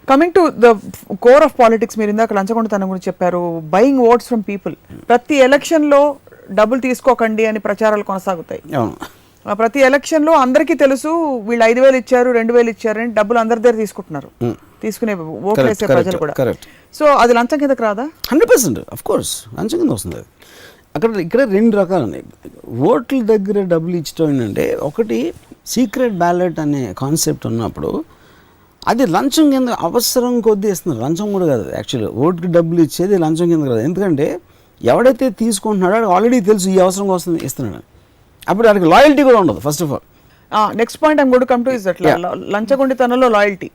Coming to the core of politics, మీరు ఇందాక లంచగొండతనం గురించి చెప్పారు, బయింగ్ ఓట్స్ ఫ్రమ్ పీపుల్. ప్రతి ఎలక్షన్లో డబ్బులు తీసుకోకండి అని ప్రచారాలు కొనసాగుతాయి. ప్రతి ఎలక్షన్లో అందరికీ తెలుసు వీళ్ళు 5,000 ఇచ్చారు 2,000 ఇచ్చారు అని డబ్బులు అందరి దగ్గర తీసుకుంటున్నారు, తీసుకునే ఓట్లు వేసే ప్రజలు కూడా. సో అది లంచం కిందకి రాదా? 100% ఆఫ్ కోర్స్ లంచం కింద వస్తుంది. ఇక్కడ 2 రకాలు ఉన్నాయి. ఓట్ల దగ్గర డబ్బులు ఇచ్చడం ఏంటంటే, ఒకటి సీక్రెట్ బ్యాలెట్ అనే కాన్సెప్ట్ ఉన్నప్పుడు అది లంచం కింద అవసరం కొద్దీ ఇస్తున్నారు. లంచం కూడా కాదు యాక్చువల్గా, ఓటుకి డబ్బులు ఇచ్చేది లంచం కింద కాదు. ఎందుకంటే ఎవడైతే తీసుకుంటున్నాడో వాడికి ఆల్రెడీ తెలుసు ఈ అవసరం కోసం ఇస్తున్నాడు, అప్పుడు వాడికి లాయల్టీ కూడా ఉండదు. First of all next point I'm going to come to is అట్లా లంచగొండితనంలో లాయల్టీ.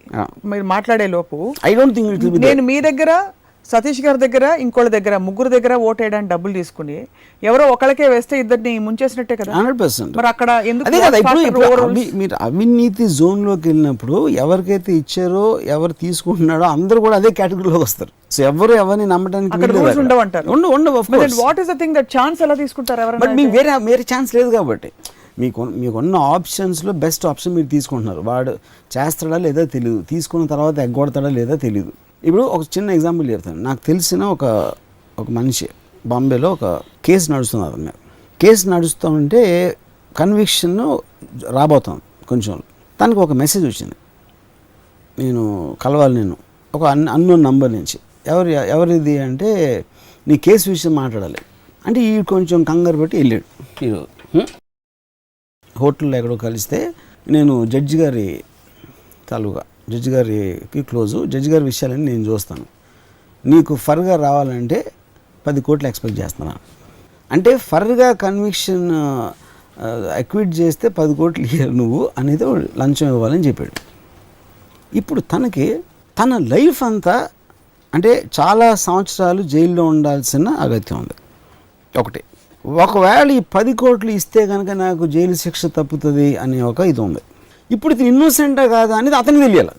మీరు మాట్లాడే లోపు ఐ డోంట్ థింక్ నేను మీ దగ్గర, సతీష్ గారి దగ్గర, ఇంకోళ్ళ దగ్గర, ముగ్గురు దగ్గర ఓట్ వేయడానికి డబ్బులు తీసుకుని ఎవరో ఒకళ్ళకే వేస్తే ఇద్దరిని ముంచేసినట్టే కదా. 100%. మరి అక్కడ అదే కదా, ఇప్పుడు మీరు అవినీతి జోన్లోకి వెళ్ళినప్పుడు ఎవరికైతే ఇచ్చారో ఎవరు తీసుకుంటున్నాడో అందరూ కూడా అదే కేటగిరీలోకి వస్తారు. సో ఎవరు ఎవరిని నమ్మడానికి what is the thing that chance ఎలా తీసుకుంటారు ఎవరైనా? బట్ మీకు వేరే ఛాన్స్ లేదు కాబట్టి మీకున్న ఆప్షన్స్లో బెస్ట్ ఆప్షన్ మీరు తీసుకుంటున్నారు. వాడు చేస్తాడా లేదా తెలియదు, తీసుకున్న తర్వాత ఎగ్గొడతాడా లేదా తెలియదు. ఇప్పుడు ఒక చిన్న ఎగ్జాంపుల్ చెప్తాను. నాకు తెలిసిన ఒక మనిషి బాంబేలో ఒక కేసు నడుస్తుంది, అతని మీద కేసు నడుస్తూ ఉంటే కన్విక్షన్ రాబోతుంది కొంచెం. తనకు ఒక మెసేజ్ వచ్చింది, నేను కలవాలి, నేను ఒక అన్నోన్ నంబర్ నుంచి. ఎవరిది అంటే, నీ కేసు విషయం మాట్లాడాలి అంటే ఈ కొంచెం కంగారు పెట్టి వెళ్ళాడు. ఈరోజు హోటల్లో ఎక్కడో కలిస్తే, నేను జడ్జి గారి తాలూకా, జడ్జి గారికి క్లోజు, జడ్జి గారి విషయాలని నేను చూస్తాను, నీకు ఫర్గా రావాలంటే 10 కోట్లు ఎక్స్పెక్ట్ చేస్తున్నాను అంటే, ఫర్గా కన్విక్షన్ అక్విట్ చేస్తే 10 కోట్లు ఇవ్వాలి నువ్వు అనేది లంచం ఇవ్వాలని చెప్పాడు. ఇప్పుడు తనకి తన లైఫ్ అంతా అంటే చాలా సంవత్సరాలు జైల్లో ఉండాల్సిన అగత్యం ఉంది. ఒకవేళ ఈ 10 కోట్లు ఇస్తే కనుక నాకు జైలు శిక్ష తప్పుతుంది అనే ఒక ఇది ఉంది. ఇప్పుడు ఇది ఇన్నోసెంటా కాదా అనేది అతనికి తెలియాలి.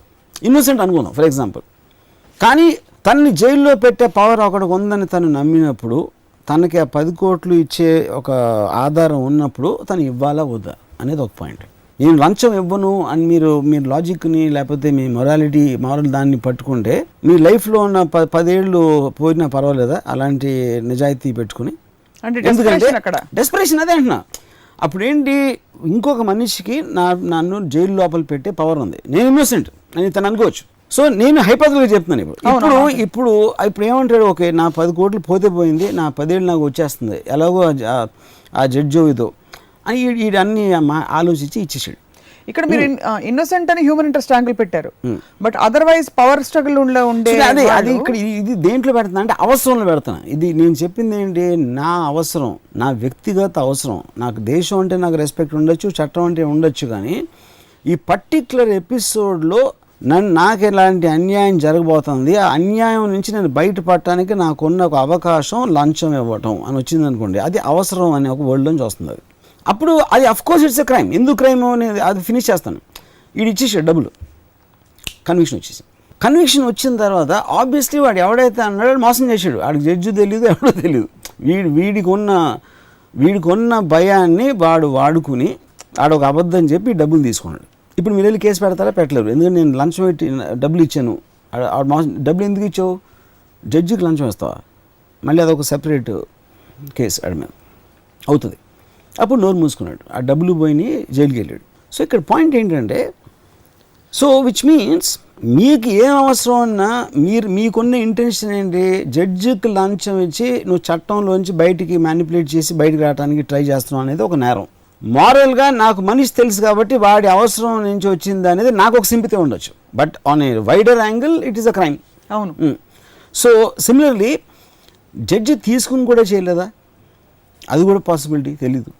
ఇన్నోసెంట్ అనుకుందాం ఫర్ ఎగ్జాంపుల్, కానీ తనని జైల్లో పెట్టే పవర్ ఒకటికి ఉందని తను నమ్మినప్పుడు, తనకి ఆ 10 కోట్లు ఇచ్చే ఒక ఆధారం ఉన్నప్పుడు తను ఇవ్వాలా వద్దా అనేది ఒక పాయింట్. నేను లంచం ఇవ్వను అని మీరు లాజిక్ని లేకపోతే మీ మారల్ దాన్ని పట్టుకుంటే మీ లైఫ్లో ఉన్న 10 ఏళ్ళు పోయినా పర్వాలేదా అలాంటి నిజాయితీ పెట్టుకుని? ఎందుకంటే డెస్పరేషన్ అదే అంటున్నా. అప్పుడు ఏంటి, ఇంకొక మనిషికి నన్ను జైలు లోపల పెట్టే పవర్ ఉంది, నేను ఇన్నోసెంట్ అని తను అనుకోవచ్చు. సో నేను హైపోథెటికల్గా చెప్తున్నాను. ఇప్పుడు ఏమంటాడు, ఓకే నా 10 కోట్లు పోతే పోయింది, నా 10 ఏళ్ళు నాకు వచ్చేస్తుంది ఎలాగో ఆ జడ్జో ఇదో అని వీడన్నీ ఆలోచించి ఇచ్చేసాడు. ఇక్కడ మీరు ఇన్నోసెంట్ అని హ్యూమన్ ఇంట్రెస్ట్ యాంగిల్ పెట్టారు, బట్ అదర్వైజ్ పవర్ స్ట్రగుల్ ఉండే అది ఇక్కడ ఇది దేంట్లో పెడుతున్నా అంటే అవసరంలో పెడుతున్నా. ఇది నేను చెప్పింది ఏంటి, నా అవసరం, నా వ్యక్తిగత అవసరం. నాకు దేశం అంటే నాకు రెస్పెక్ట్ ఉండొచ్చు, చట్టం అంటే ఉండొచ్చు, కానీ ఈ పర్టిక్యులర్ ఎపిసోడ్లో నాకు ఎలాంటి అన్యాయం జరగబోతుంది, ఆ అన్యాయం నుంచి నేను బయటపడటానికి నాకున్న ఒక అవకాశం లంచం ఇవ్వటం అని వచ్చింది అనుకోండి, అది అవసరం అనే ఒక వర్డ్ నుంచి వస్తుంది. అది అప్పుడు అది అఫ్కోర్స్ ఇట్స్ ఎ క్రైమ్. ఎందుకు క్రైమ్ అనేది అది ఫినిష్ చేస్తాను. వీడు ఇచ్చేసాడు డబ్బులు, కన్విక్షన్ వచ్చిన తర్వాత ఆబ్వియస్లీ వాడు ఎవడైతే అన్నాడో మోసం చేశాడు. వాడికి జడ్జి తెలియదు, ఎవడో తెలియదు. వీడికి ఉన్న భయాన్ని వాడు వాడుకుని వాడు ఒక అబద్ధం చెప్పి డబ్బులు తీసుకున్నాడు. ఇప్పుడు మీరు వెళ్ళి కేసు పెడతారా? పెట్టలేరు. ఎందుకంటే నేను లంచం పెట్టి డబ్బులు ఇచ్చాను, డబ్బులు ఎందుకు ఇచ్చావు? జడ్జికి లంచం ఇస్తావా? మళ్ళీ అదొక సెపరేట్ కేసు ఆడి మీద అవుతుంది. అప్పుడు నోరు మూసుకున్నాడు, ఆ డబ్బులు పోయి జైలుకి వెళ్ళాడు. సో ఇక్కడ పాయింట్ ఏంటంటే, సో విచ్ మీన్స్ మీకు ఏం అవసరం అన్నా మీకున్న ఇంటెన్షన్ ఏంటి, జడ్జికి లంచం ఇచ్చి నువ్వు చట్టంలోంచి బయటికి మ్యానిపులేట్ చేసి బయటకు రావడానికి ట్రై చేస్తున్నావు అనేది ఒక నేరం. మారల్గా నాకు మనిషి తెలుసు కాబట్టి వాడి అవసరం నుంచి వచ్చింది అనేది నాకు ఒక సింపతి ఉండొచ్చు, but on a wider angle it is a crime. అవును. సో సిమిలర్లీ జడ్జి తీసుకుని కూడా చేయలేదా, అది కూడా పాసిబిలిటీ తెలీదు.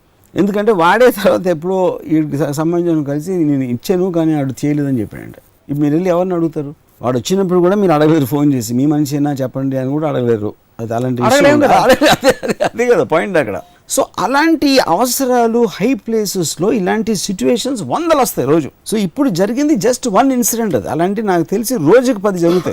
ఎందుకంటే వాడే తర్వాత ఎప్పుడో వీడికి సంబంధించిన కలిసి నేను ఇచ్చాను కానీ వాడు చేయలేదని చెప్పాడంట. ఇప్పుడు మీరు వెళ్ళి ఎవరిని అడుగుతారు? వాడు వచ్చినప్పుడు కూడా మీరు అడగలేరు, ఫోన్ చేసి మీ మనిషి అయినా చెప్పండి అని కూడా అడగలేరు. అది అలాంటి అదే కదా పాయింట్ అక్కడ. సో అలాంటి అవసరాలు హై ప్లేసెస్లో ఇలాంటి సిచ్యువేషన్స్ 100 వస్తాయి రోజు. సో ఇప్పుడు జరిగింది జస్ట్ 1 ఇన్సిడెంట్. అది అలాంటి నాకు తెలిసి రోజుకి 10 జరుగుతాయి.